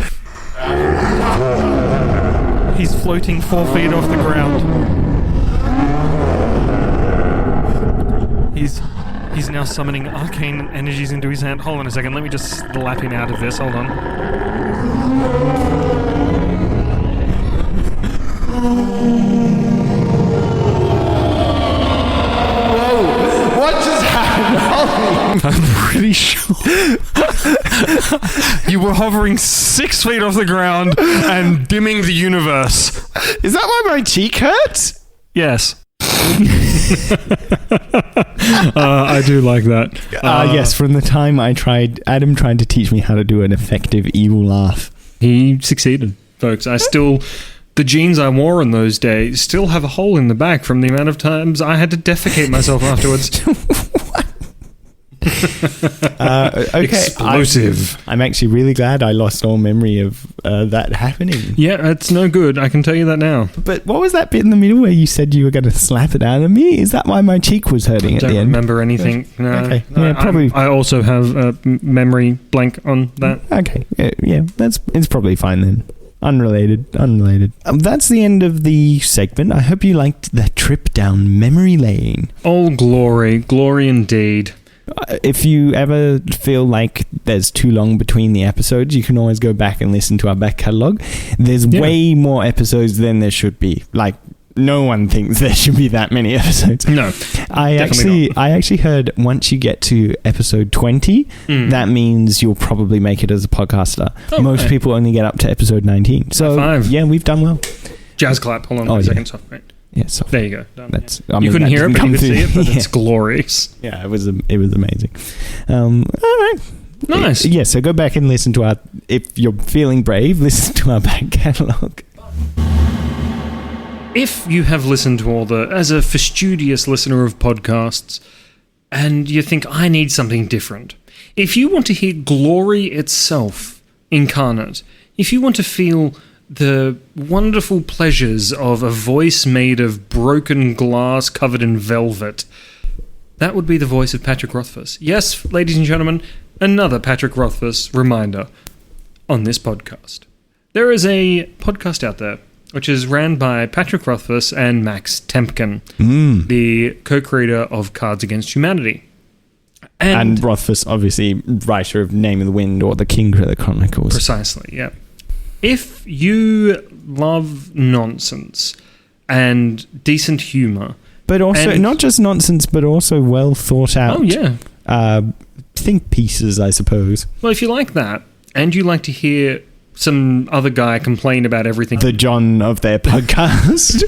He's floating 4 feet off the ground. He's now summoning arcane energies into his hand. Hold on a second, let me just slap him out of this. Hold on. Whoa! What just happened? I'm pretty sure you were hovering 6 feet off the ground and dimming the universe. Is that why my cheek hurts? Yes. I do like that. Yes, from the time Adam tried to teach me how to do an effective evil laugh. He succeeded, folks. I still The jeans I wore in those days still have a hole in the back from the amount of times I had to defecate myself afterwards. Okay, Explosive. I'm actually really glad I lost all memory of that happening. Yeah, it's no good. I can tell you that now. But what was that bit in the middle where you said you were going to slap it out of me? Is that why my cheek was hurting at the Don't end? remember anything. No. Okay. Yeah, probably. I also have a memory blank on that. Okay. Yeah, it's probably fine then. Unrelated. That's the end of the segment. I hope you liked the trip down memory lane. Oh, glory indeed. If you ever feel like there's too long between the episodes, you can always go back and listen to our back catalogue. There's way more episodes than there should be. Like, no one thinks there should be that many episodes. No, I actually heard once you get to episode 20, that means you'll probably make it as a podcaster. Oh, Most people only get up to episode 19. So, yeah, we've done well. Jazz clap. Hold on a second. So, right. Yeah, so there you go. Done. You couldn't hear it, but you could see it, but it's glorious. Yeah, it was amazing. All right. Nice. Yeah, so go back and listen to our, if you're feeling brave, listen to our back catalogue. If you have listened to as a fastidious listener of podcasts, and you think, I need something different, if you want to hear glory itself incarnate, if you want to feel the wonderful pleasures of a voice made of broken glass covered in velvet, that would be the voice of Patrick Rothfuss. Yes, ladies and gentlemen, another Patrick Rothfuss reminder on this podcast. There is a podcast out there which is ran by Patrick Rothfuss and Max Temkin, the co-creator of Cards Against Humanity. And Rothfuss, obviously, writer of Name of the Wind or the King Killer Chronicles. Precisely, yeah. If you love nonsense and decent humour... But also, not just nonsense, but also well thought out... Oh, yeah. Think pieces, I suppose. Well, if you like that, and you like to hear some other guy complain about everything... The John of their podcast,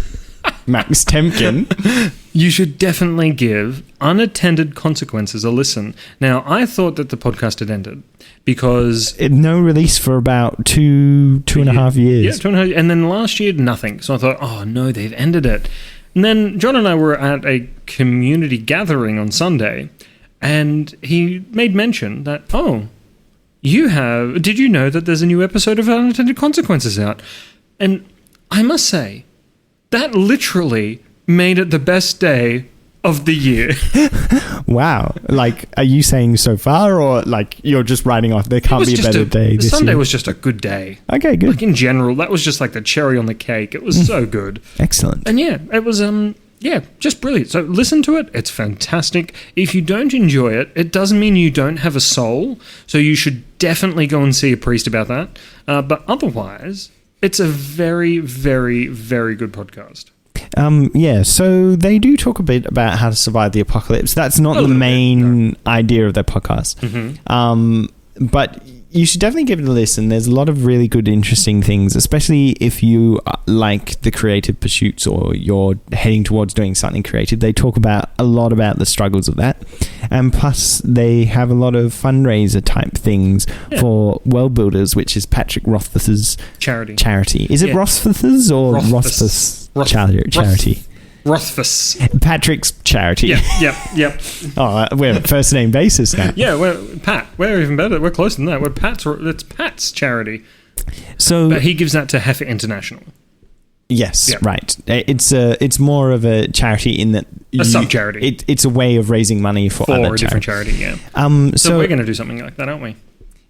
Max Temkin... You should definitely give Unattended Consequences a listen. Now, I thought that the podcast had ended because... No release for about two and a half years. Yeah, 2.5 and then last year, nothing. So I thought, oh no, they've ended it. And then John and I were at a community gathering on Sunday, and he made mention that, did you know that there's a new episode of Unattended Consequences out? And I must say, that literally made it the best day of the year. Wow. Like, are you saying so far, or like you're just writing off there can't be a better day this Sunday year? was just a good day. Okay, good. Like in general, that was just like the cherry on the cake. It was so good. Excellent. And yeah, it was just brilliant. So listen to it. It's fantastic. If you don't enjoy it, it doesn't mean you don't have a soul. So you should definitely go and see a priest about that. But otherwise, it's a very, very, very good podcast. So they do talk a bit about how to survive the apocalypse. That's not the main idea of their podcast. Mm-hmm. But you should definitely give it a listen. There's a lot of really good, interesting things, especially if you like the creative pursuits or you're heading towards doing something creative. They talk a lot about the struggles of that. And plus, they have a lot of fundraiser type things for World Builders, which is Patrick Rothfuss's charity. Is it Rothfuss's or Rothfuss charity? Rothfuss. Patrick's charity. Yep. Oh, we're at first name basis now. Yeah, we're even better. We're closer than that. It's Pat's charity. But he gives that to Heifer International. Yes, right. It's more of a charity in that a sub-charity. It's a way of raising money for other a different charity. Yeah. So we're going to do something like that, aren't we?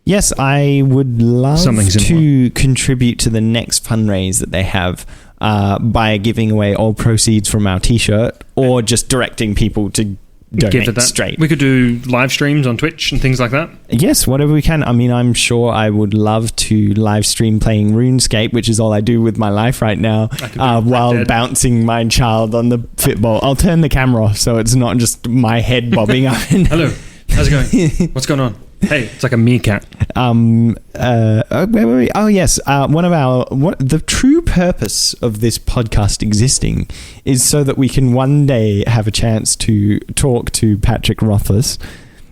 Yes, I would love to contribute to the next fundraise that they have by giving away all proceeds from our T-shirt, or just directing people to donate straight. We could do live streams on Twitch and things like that. Yes, whatever we can. I mean, I'm sure I would love to live stream playing RuneScape, which is all I do with my life right now, while bouncing my child on the football. I'll turn the camera off so it's not just my head bobbing up. Hello, how's it going? What's going on? Hey, it's like a meerkat. Where were we? Oh, yes. The true purpose of this podcast existing is so that we can one day have a chance to talk to Patrick Rothfuss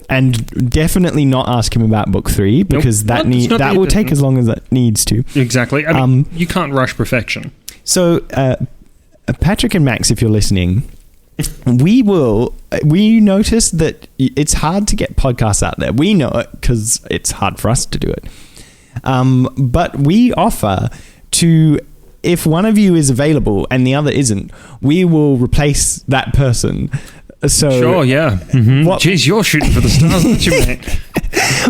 And definitely not ask him about book 3 because that will take as long as it needs to. Exactly. I mean, you can't rush perfection. So, Patrick and Max, if you're listening, we noticed that it's hard to get podcasts out there. We know it because it's hard for us to do it. But we offer to, if one of you is available and the other isn't, we will replace that person. So sure, yeah. Mm-hmm. Jeez, you're shooting for the stars, aren't you, mate?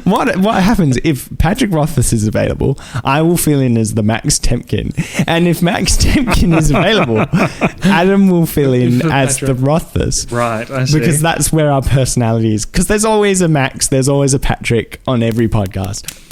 What happens if Patrick Rothfuss is available? I will fill in as the Max Temkin, and if Max Temkin is available, Adam will fill in as the Rothfuss. Right, I see. Because that's where our personality is. Because there's always a Max, there's always a Patrick on every podcast.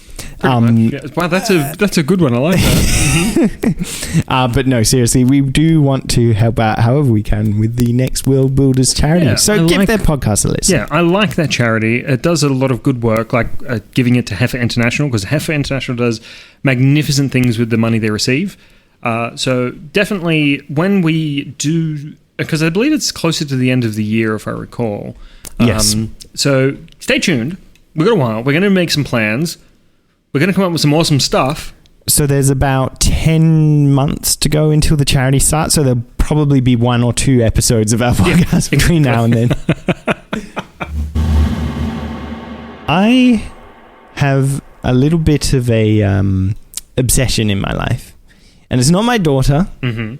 Wow, that's a good one. I like that. But no, seriously, we do want to help out however we can with the Next World Builders charity. Yeah, so give their podcast a listen. Yeah, I like that charity. It does a lot of good work, like giving it to Heifer International, because Heifer International does magnificent things with the money they receive. So definitely when we do, because I believe it's closer to the end of the year, if I recall. Yes. So stay tuned. We've got a while. We're going to make some plans. We're going to come up with some awesome stuff. So there's about 10 months to go until the charity starts. So there'll probably be 1 or 2 episodes of our podcast between now and then. I have a little bit of a obsession in my life. And it's not my daughter. Mm-hmm.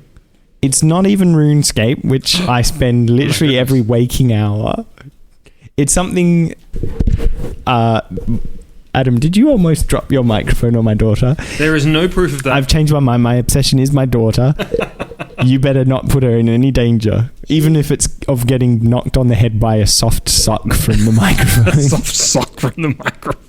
It's not even RuneScape, which I spend literally every waking hour. It's something... Adam, did you almost drop your microphone on my daughter? There is no proof of that. I've changed my mind. My obsession is my daughter. You better not put her in any danger, even if it's of getting knocked on the head by a soft sock from the microphone. A soft sock from the microphone.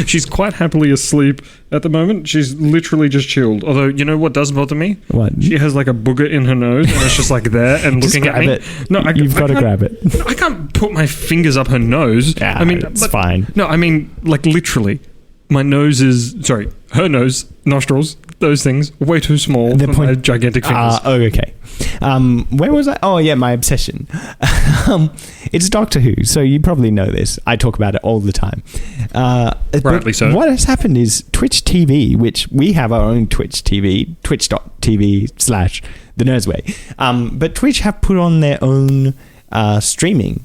She's quite happily asleep at the moment. She's literally just chilled. Although, you know what does bother me? What? She has like a booger in her nose and it's just like there and looking at me. It. No, you've got to grab it. I can't put my fingers up her nose. Yeah, I mean, it's fine. No, I mean, like literally. My nose is... Sorry, her nose, nostrils, those things, way too small for my gigantic fingers. Okay. Where was I? Oh, yeah, my obsession. It's Doctor Who, so you probably know this. I talk about it all the time. Rightly so. What has happened is Twitch TV, which we have our own Twitch TV, twitch.tv/thenerdsway. But Twitch have put on their own streaming.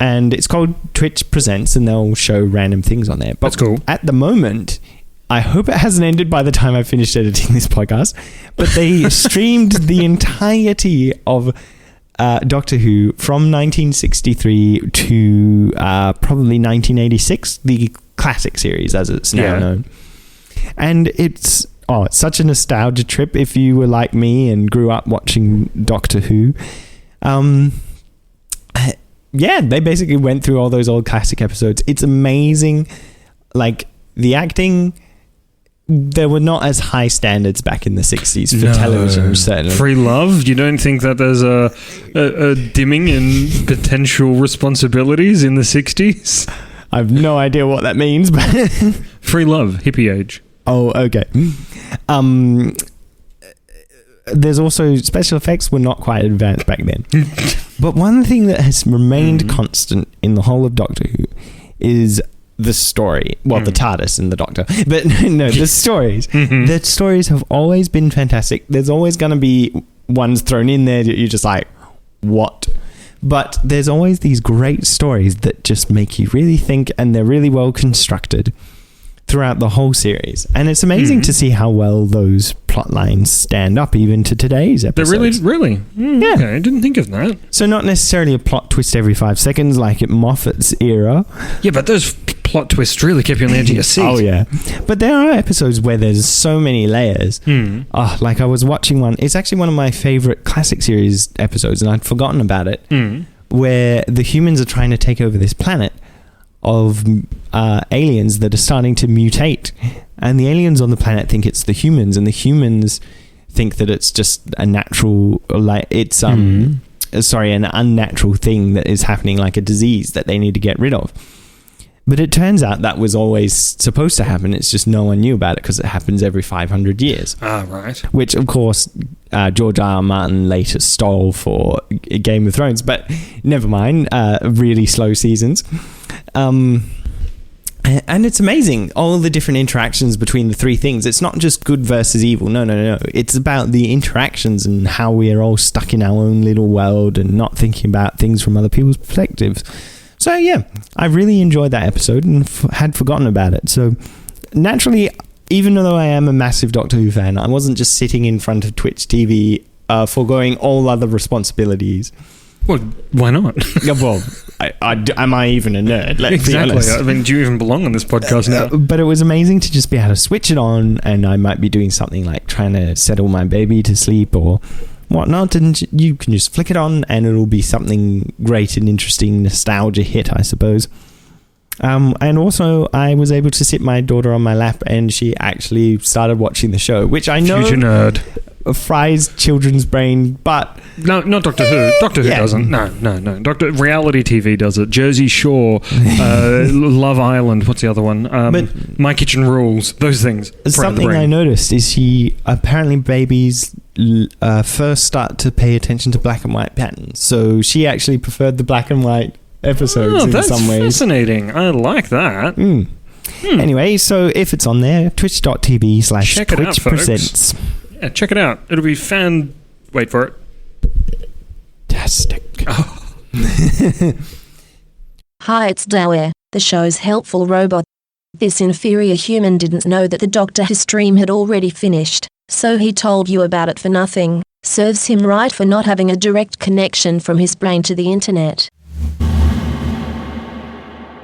And it's called Twitch Presents, and they'll show random things on there. But that's cool. At the moment, I hope it hasn't ended by the time I finished editing this podcast, but they streamed the entirety of Doctor Who from 1963 to probably 1986, the classic series as it's now known. And it's such a nostalgia trip if you were like me and grew up watching Doctor Who. Yeah, they basically went through all those old classic episodes. It's amazing. Like, the acting, there were not as high standards back in the 60s for television, certainly. Free love? You don't think that there's a dimming in potential responsibilities in the 60s? I have no idea what that means, but... Free love, hippie age. Oh, okay. There's also special effects were not quite advanced back then. But one thing that has remained constant in the whole of Doctor Who is the story. Well, the TARDIS and the Doctor. But no, the stories. The stories have always been fantastic. There's always going to be ones thrown in there that you're just like, what? But there's always these great stories that just make you really think, and they're really well constructed throughout the whole series. And it's amazing to see how well those plot lines stand up even to today's episodes. They're really? Yeah. Okay, I didn't think of that. So not necessarily a plot twist every 5 seconds like at Moffat's era. Yeah, but those plot twists really kept you on the edge of your seat. Oh, yeah. But there are episodes where there's so many layers. Like I was watching one. It's actually one of my favorite classic series episodes, and I'd forgotten about it, where the humans are trying to take over this planet of aliens that are starting to mutate, and the aliens on the planet think it's the humans, and the humans think that it's just a natural, like it's an unnatural thing that is happening, like a disease that they need to get rid of. But it turns out that was always supposed to happen. It's just no one knew about it because it happens every 500 years. Ah, right. Which, of course, George R.R. Martin later stole for Game of Thrones. But never mind. Really slow seasons. And it's amazing, all the different interactions between the three things. It's not just good versus evil. No. It's about the interactions and how we are all stuck in our own little world and not thinking about things from other people's perspectives. So, yeah, I really enjoyed that episode and had forgotten about it. So, naturally, even though I am a massive Doctor Who fan, I wasn't just sitting in front of Twitch TV foregoing all other responsibilities. Well, why not? Yeah, well, am I even a nerd? Let's be honest. I mean, do you even belong on this podcast now? But it was amazing to just be able to switch it on, and I might be doing something like trying to settle my baby to sleep or whatnot, and you can just flick it on, and it'll be something great and interesting, nostalgia hit, I suppose. And also, I was able to sit my daughter on my lap, and she actually started watching the show, which I know Future nerd fries children's brain, but no, not Doctor Who. Doctor Who doesn't. No. Reality TV does it. Jersey Shore, Love Island. What's the other one? But My Kitchen Rules. Those things. Something I noticed is apparently babies first start to pay attention to black and white patterns. So she actually preferred the black and white episodes in some ways. That's fascinating. I like that. Anyway, so if it's on there, twitch.tv/Twitch presents. Yeah, check it out. It'll be fan... Wait for it. Fantastic. Oh. Hi, it's Daware, the show's helpful robot. This inferior human didn't know that the Doctor Who stream had already finished, so he told you about it for nothing. Serves him right for not having a direct connection from his brain to the internet.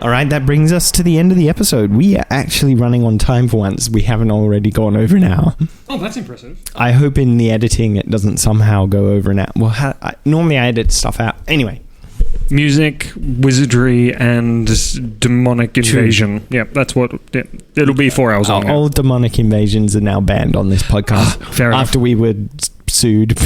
All right, that brings us to the end of the episode. We are actually running on time for once. We haven't already gone over an hour. Oh, that's impressive. I hope in the editing it doesn't somehow go over an hour. Well, normally I edit stuff out. Anyway. Music, wizardry, and demonic invasion. Yeah, that's what... Yeah, it'll be 4 hours long. All demonic invasions are now banned on this podcast. Fair enough. After we were sued.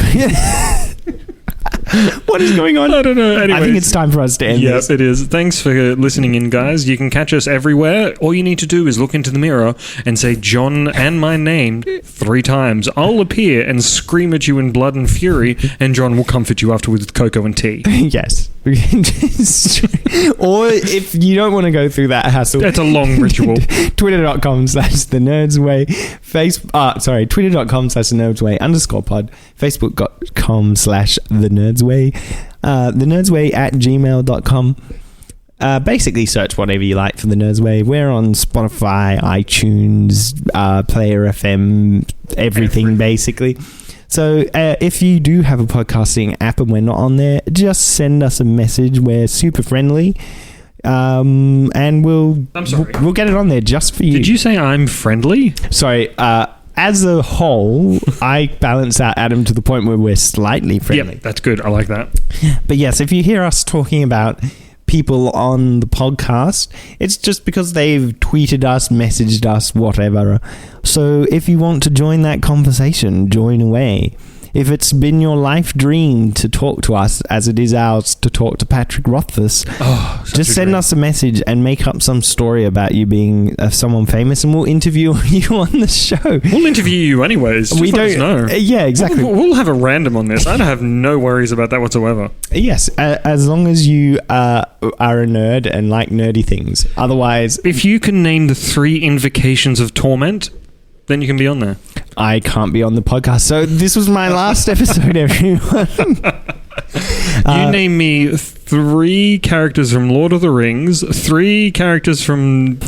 What is going on? I don't know. Anyways, I think it's time for us to end this. Yes, it is. Thanks for listening in, guys. You can catch us everywhere. All you need to do is look into the mirror and say John and my name 3 times. I'll appear and scream at you in blood and fury, and John will comfort you afterwards with cocoa and tea. Yes. Or if you don't want to go through that hassle, it's a long ritual. Twitter.com/thenerdsway, Twitter.com/thenerdsway_pod, Facebook.com/thenerdsway, thenerdsway@gmail.com. Basically search whatever you like for The Nerdsway. We're on Spotify, iTunes, Player FM, everything basically. So if you do have a podcasting app and we're not on there, just send us a message. We're super friendly. And we'll get it on there just for you. Did you say I'm friendly? Sorry, as a whole, I balance out Adam to the point where we're slightly friendly. Yep, that's good. I like that. But yes, if you hear us talking about people on the podcast, it's just because they've tweeted us, messaged us, whatever. So if you want to join that conversation, join away. If it's been your life dream to talk to us, as it is ours to talk to Patrick Rothfuss, just send us a message and make up some story about you being someone famous, and we'll interview you on the show. We'll interview you anyways. Just let us know. Yeah, exactly. We'll have a random on this. I don't have no worries about that whatsoever. Yes, as long as you are a nerd and like nerdy things. Otherwise, if you can name the 3 invocations of torment, then you can be on there. I can't be on the podcast. So this was my last episode, everyone. You name me 3 characters from Lord of the Rings, 3 characters from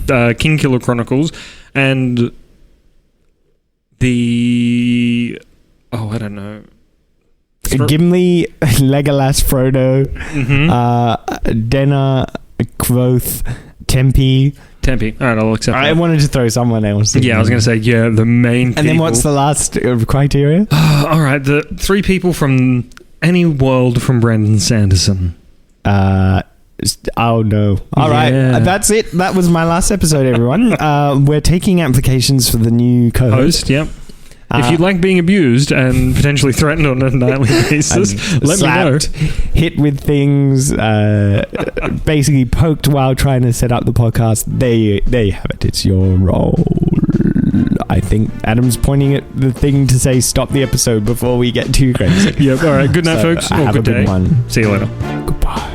King Killer Chronicles, and the... Oh, I don't know. Gimli, Legolas, Frodo, Denna, Quoth, Tempe. All right, I'll accept that. I wanted to throw someone else in. Yeah, I was going to say, the main people. And then what's the last criteria? All right, the 3 people from any world from Brandon Sanderson. Oh, no. All right, that's it. That was my last episode, everyone. We're taking applications for the new co-host. Yep. If you like being abused and potentially threatened on a nightly basis, let me know. Hit with things, basically poked while trying to set up the podcast. There you have it. It's your role. I think Adam's pointing at the thing to say stop the episode before we get too crazy. Yep. All right. Good night, folks. Have good a good day. one. See you later. Goodbye.